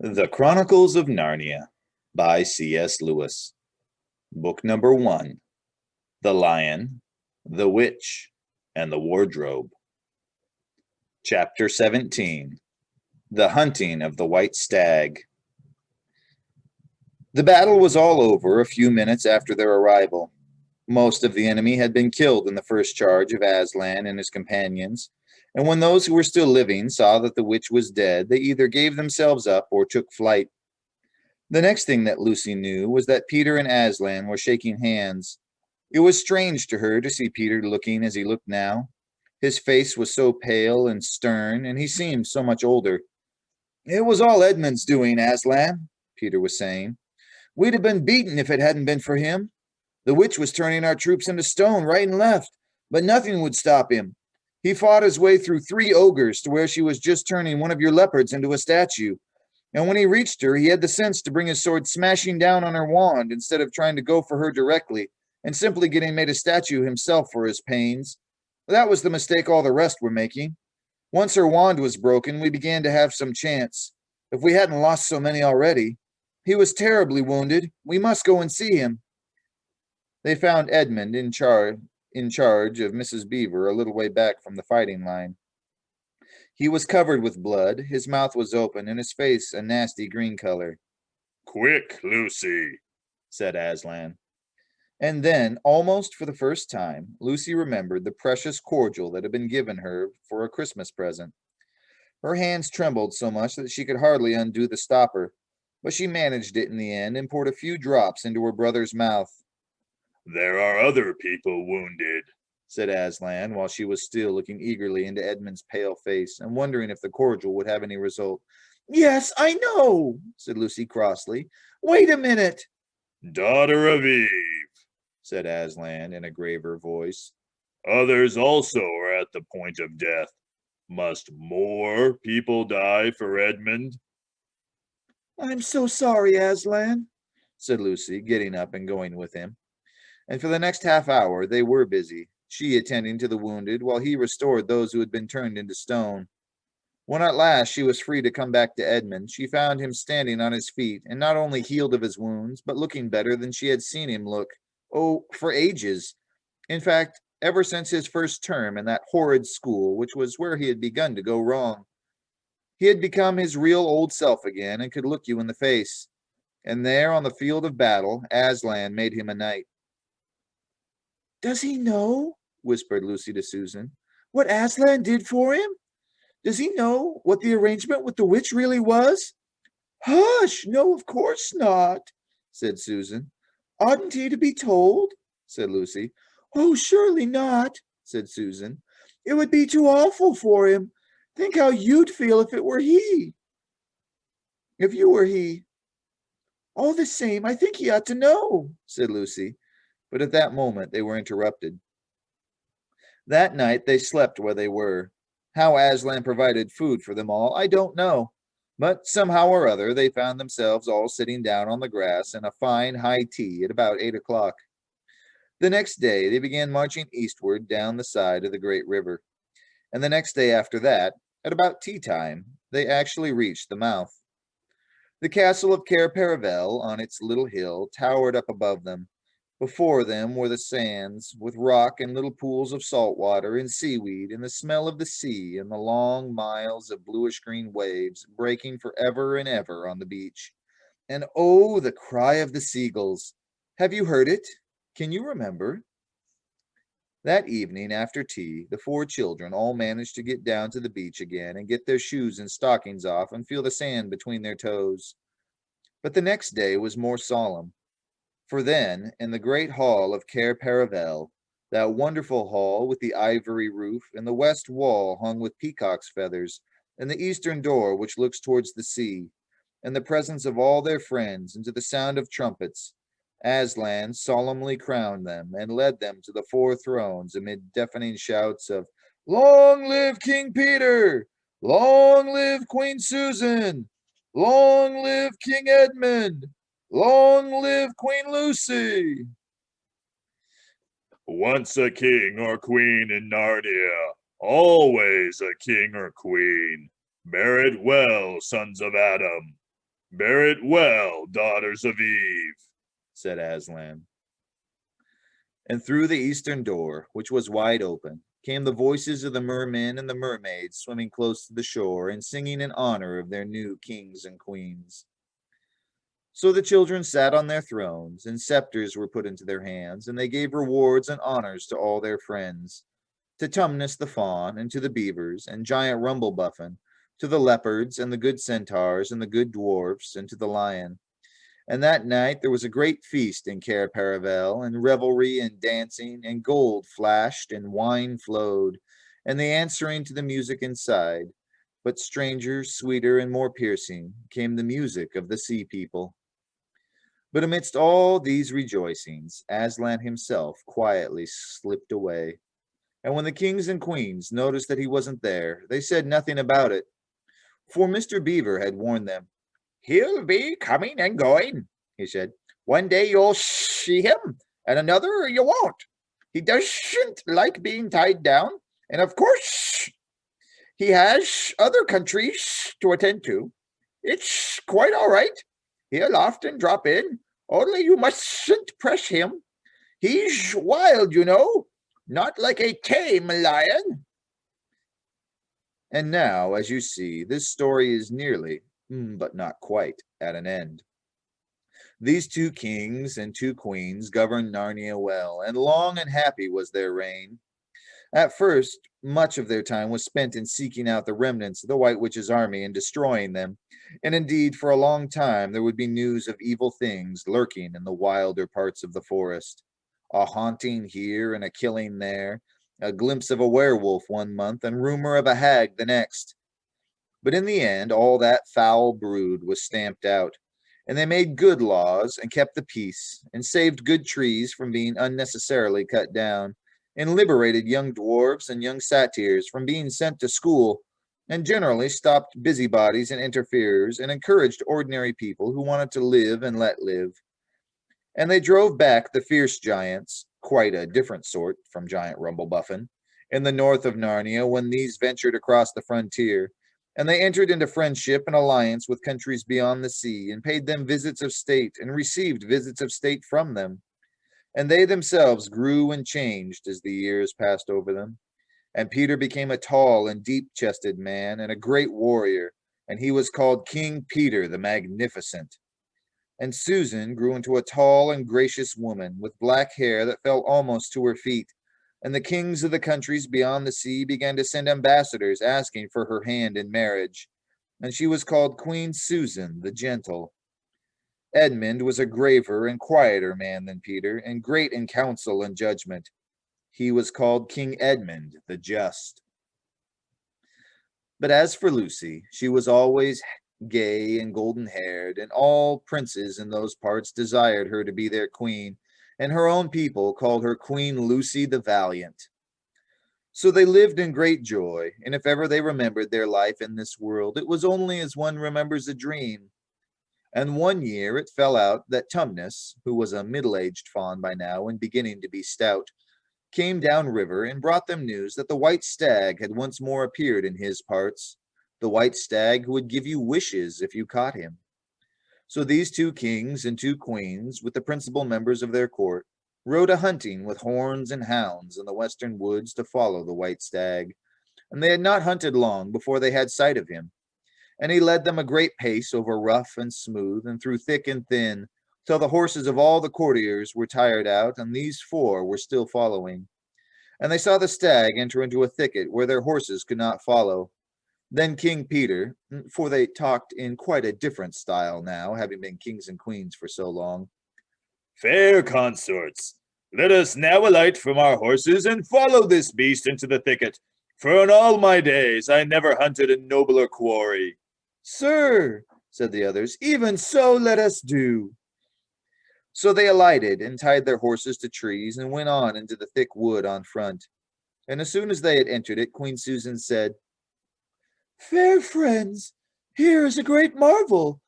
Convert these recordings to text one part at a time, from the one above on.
The Chronicles of Narnia by C.S. Lewis. Book number 1. The Lion, the Witch, and the Wardrobe. Chapter 17. The Hunting of the White Stag. The battle was all over a few minutes after their arrival. Most of the enemy had been killed in the first charge of Aslan and his companions, and when those who were still living saw that the witch was dead, they either gave themselves up or took flight. The next thing that Lucy knew was that Peter and Aslan were shaking hands. It was strange to her to see Peter looking as he looked now. His face was so pale and stern, and he seemed so much older. "It was all Edmund's doing, Aslan," Peter was saying. "We'd have been beaten if it hadn't been for him. The witch was turning our troops into stone right and left, but nothing would stop him. He fought his way through 3 ogres to where she was just turning one of your leopards into a statue. And when he reached her, he had the sense to bring his sword smashing down on her wand instead of trying to go for her directly and simply getting made a statue himself for his pains. That was the mistake all the rest were making. Once her wand was broken, we began to have some chance. If we hadn't lost so many already. He was terribly wounded. We must go and see him." They found Edmund in charge of Mrs. Beaver a little way back from the fighting line. He was covered with blood, his mouth was open, and his face a nasty green color. "Quick, Lucy," said Aslan. And then, almost for the first time, Lucy remembered the precious cordial that had been given her for a Christmas present. Her hands trembled so much that she could hardly undo the stopper, but she managed it in the end and poured a few drops into her brother's mouth. "There are other people wounded," said Aslan, while she was still looking eagerly into Edmund's pale face and wondering if the cordial would have any result. "Yes, I know," said Lucy crossly. "Wait a minute." "Daughter of Eve," said Aslan in a graver voice. "Others also are at the point of death. Must more people die for Edmund?" "I'm so sorry, Aslan," said Lucy, getting up and going with him. And for the next half hour they were busy, she attending to the wounded while he restored those who had been turned into stone. When at last she was free to come back to Edmund, she found him standing on his feet and not only healed of his wounds, but looking better than she had seen him look, for ages. In fact, ever since his first term in that horrid school, which was where he had begun to go wrong. He had become his real old self again and could look you in the face. And there on the field of battle, Aslan made him a knight. "Does he know," whispered Lucy to Susan, "what Aslan did for him? Does he know what the arrangement with the witch really was?" "Hush! No, of course not," said Susan. "Oughtn't he to be told?" said Lucy. "Oh, surely not," said Susan. "It would be too awful for him. Think how you'd feel if it were he. If you were he." "All the same, I think he ought to know," said Lucy. But at that moment they were interrupted. That night they slept where they were. How Aslan provided food for them all, I don't know. But somehow or other they found themselves all sitting down on the grass in a fine high tea at about 8 o'clock. The next day they began marching eastward down the side of the great river. And the next day after that, at about tea time, they actually reached the mouth. The castle of Cair Paravel on its little hill towered up above them. Before them were the sands, with rock and little pools of salt water and seaweed and the smell of the sea and the long miles of bluish-green waves breaking for ever and ever on the beach. And oh, the cry of the seagulls! Have you heard it? Can you remember? That evening after tea, the 4 children all managed to get down to the beach again and get their shoes and stockings off and feel the sand between their toes. But the next day was more solemn. For then, in the great hall of Cair Paravel, that wonderful hall with the ivory roof and the west wall hung with peacock's feathers, and the eastern door which looks towards the sea, in the presence of all their friends and to the sound of trumpets, Aslan solemnly crowned them and led them to the 4 thrones amid deafening shouts of "Long live King Peter! Long live Queen Susan! Long live King Edmund! Long live Queen Lucy!" "Once a king or queen in Narnia, always a king or queen. Bear it well, sons of Adam," Bear it well, daughters of Eve, said Aslan. And through the eastern door, which was wide open, came the voices of the mermen and the mermaids swimming close to the shore and singing in honor of their new kings and queens. So the children sat on their thrones, and scepters were put into their hands, and they gave rewards and honors to all their friends, to Tumnus the fawn, and to the beavers, and giant Rumblebuffin, to the leopards, and the good centaurs, and the good dwarfs, and to the lion. And that night there was a great feast in Cair Paravel, and revelry and dancing, and gold flashed, and wine flowed, and the answering to the music inside. But stranger, sweeter, and more piercing came the music of the sea people. But amidst all these rejoicings, Aslan himself quietly slipped away. And when the kings and queens noticed that he wasn't there, they said nothing about it. For Mr. Beaver had warned them. "He'll be coming and going," he said. "One day you'll see him, and another you won't. He doesn't like being tied down, and of course he has other countries to attend to. It's quite all right. He'll often drop in, only you mustn't press him. He's wild, you know, not like a tame lion." And now, as you see, this story is nearly, but not quite, at an end. These 2 kings and 2 queens governed Narnia well, and long and happy was their reign. At first, much of their time was spent in seeking out the remnants of the White Witch's army and destroying them, and indeed, for a long time there would be news of evil things lurking in the wilder parts of the forest. A haunting here and a killing there, a glimpse of a werewolf one month, and rumor of a hag the next. But in the end, all that foul brood was stamped out, and they made good laws and kept the peace, and saved good trees from being unnecessarily cut down, and liberated young dwarfs and young satyrs from being sent to school, and generally stopped busybodies and interferers, and encouraged ordinary people who wanted to live and let live. And they drove back the fierce giants, quite a different sort from giant Rumblebuffin, in the north of Narnia when these ventured across the frontier, and they entered into friendship and alliance with countries beyond the sea, and paid them visits of state, and received visits of state from them. And they themselves grew and changed as the years passed over them. And Peter became a tall and deep-chested man, and a great warrior, and he was called King Peter the Magnificent. And Susan grew into a tall and gracious woman, with black hair that fell almost to her feet, and the kings of the countries beyond the sea began to send ambassadors asking for her hand in marriage, and she was called Queen Susan the Gentle. Edmund was a graver and quieter man than Peter, and great in counsel and judgment. He was called King Edmund the Just. But as for Lucy, she was always gay and golden-haired, and all princes in those parts desired her to be their queen, and her own people called her Queen Lucy the Valiant. So they lived in great joy, and if ever they remembered their life in this world, it was only as one remembers a dream. And one year it fell out that Tumnus, who was a middle-aged fawn by now and beginning to be stout, came down river and brought them news that the white stag had once more appeared in his parts, the white stag who would give you wishes if you caught him. So these 2 kings and 2 queens, with the principal members of their court, rode a hunting with horns and hounds in the western woods to follow the white stag, and they had not hunted long before they had sight of him. And he led them a great pace over rough and smooth, and through thick and thin, till the horses of all the courtiers were tired out, and these 4 were still following. And they saw the stag enter into a thicket where their horses could not follow. Then King Peter, for they talked in quite a different style now, having been kings and queens for so long. "Fair consorts, let us now alight from our horses and follow this beast into the thicket, for in all my days I never hunted a nobler quarry." "Sir," said the others, "even so let us do." So they alighted and tied their horses to trees and went on into the thick wood on front. And as soon as they had entered it, Queen Susan said, "Fair friends, here is a great marvel,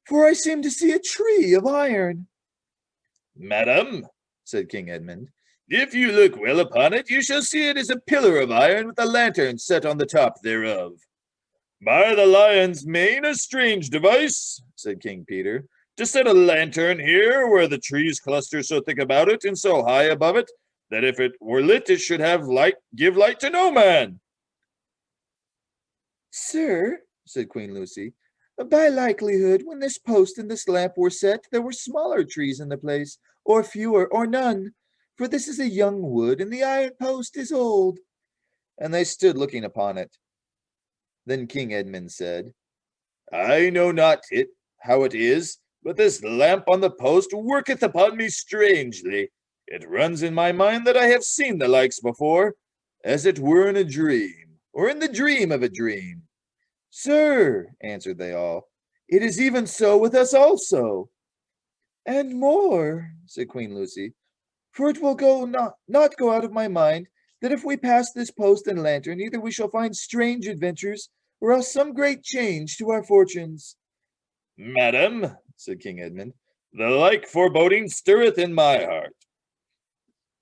for I seem to see a tree of iron." "Madam," said King Edmund, "if you look well upon it, you shall see it is a pillar of iron with a lantern set on the top thereof." By the lion's mane, a strange device, said King Peter, to set a lantern here where the trees cluster so thick about it and so high above it that if it were lit it should give light to no man. Sir, said Queen Lucy, by likelihood, when this post and this lamp were set, there were smaller trees in the place, or fewer, or none, for this is a young wood, and the iron post is old. And they stood looking upon it. Then King Edmund said, I know not how it is, but this lamp on the post worketh upon me strangely. It runs in my mind that I have seen the likes before, as it were in a dream, or in the dream of a dream. Sir, answered they all, it is even so with us also. And more, said Queen Lucy, for it will not go out of my mind that if we pass this post and lantern, either we shall find strange adventures, or else some great change to our fortunes. Madam, said King Edmund, the like foreboding stirreth in my heart.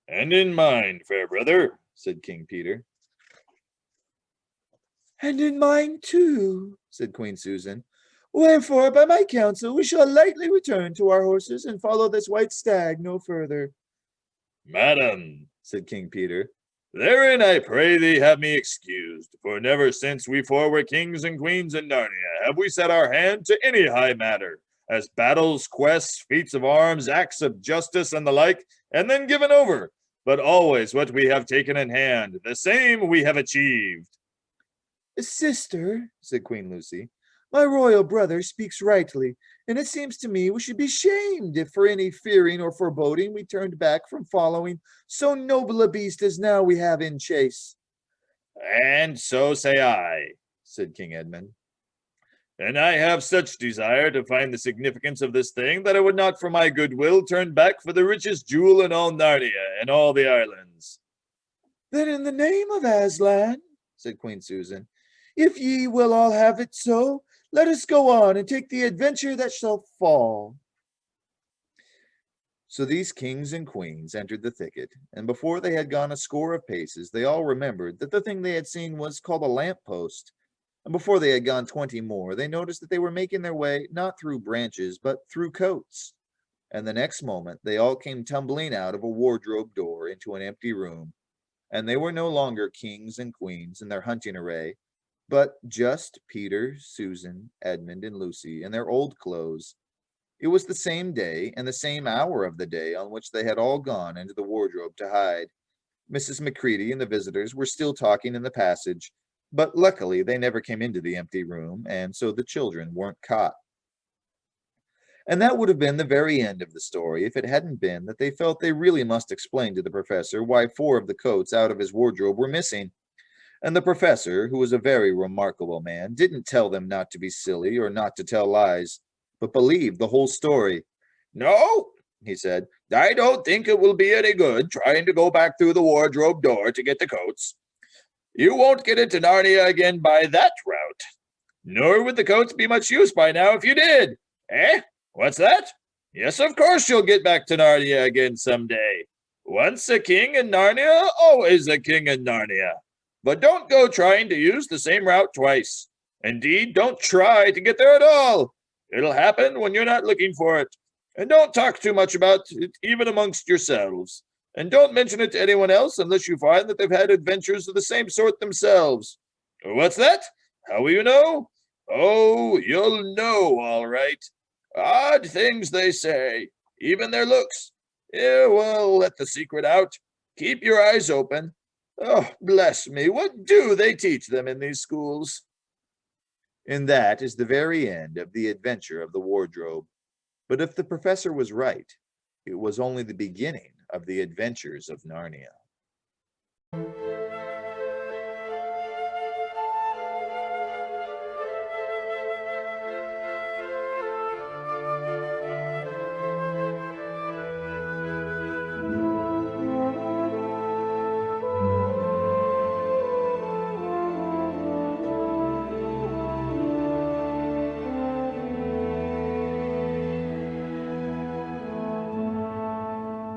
And in mine, fair brother, said King Peter. And in mine too, said Queen Susan. Wherefore, by my counsel, we shall lightly return to our horses and follow this white stag no further. Madam, said King Peter, therein I pray thee have me excused, for never since we four were kings and queens in Narnia have we set our hand to any high matter, as battles, quests, feats of arms, acts of justice, and the like, and then given over, but always what we have taken in hand, the same we have achieved. Sister, said Queen Lucy, my royal brother speaks rightly, and it seems to me we should be shamed if for any fearing or foreboding we turned back from following so noble a beast as now we have in chase. And so say I, said King Edmund. And I have such desire to find the significance of this thing that I would not for my goodwill turn back for the richest jewel in all Narnia and all the islands. Then in the name of Aslan, said Queen Susan, if ye will all have it so, let us go on and take the adventure that shall fall. So these kings and queens entered the thicket, and before they had gone a score of paces, they all remembered that the thing they had seen was called a lamp-post. And before they had gone 20 more, they noticed that they were making their way not through branches, but through coats. And the next moment, they all came tumbling out of a wardrobe door into an empty room, and they were no longer kings and queens in their hunting array, but just Peter, Susan, Edmund, and Lucy in their old clothes. It was the same day and the same hour of the day on which they had all gone into the wardrobe to hide. Mrs. Macready and the visitors were still talking in the passage, but luckily they never came into the empty room, and so the children weren't caught. And that would have been the very end of the story if it hadn't been that they felt they really must explain to the professor why 4 of the coats out of his wardrobe were missing. And the professor, who was a very remarkable man, didn't tell them not to be silly or not to tell lies, but believe the whole story. No, he said, I don't think it will be any good trying to go back through the wardrobe door to get the coats. You won't get into Narnia again by that route. Nor would the coats be much use by now if you did. Eh? What's that? Yes, of course you'll get back to Narnia again someday. Once a king in Narnia, always a king in Narnia. But don't go trying to use the same route twice. Indeed, don't try to get there at all. It'll happen when you're not looking for it. And don't talk too much about it even amongst yourselves. And don't mention it to anyone else unless you find that they've had adventures of the same sort themselves. What's that? How will you know? Oh, you'll know, all right. Odd things they say, even their looks. Yeah, well, let the secret out. Keep your eyes open. Oh, bless me, what do they teach them in these schools? And that is the very end of the adventure of the wardrobe. But if the professor was right, it was only the beginning of the adventures of Narnia.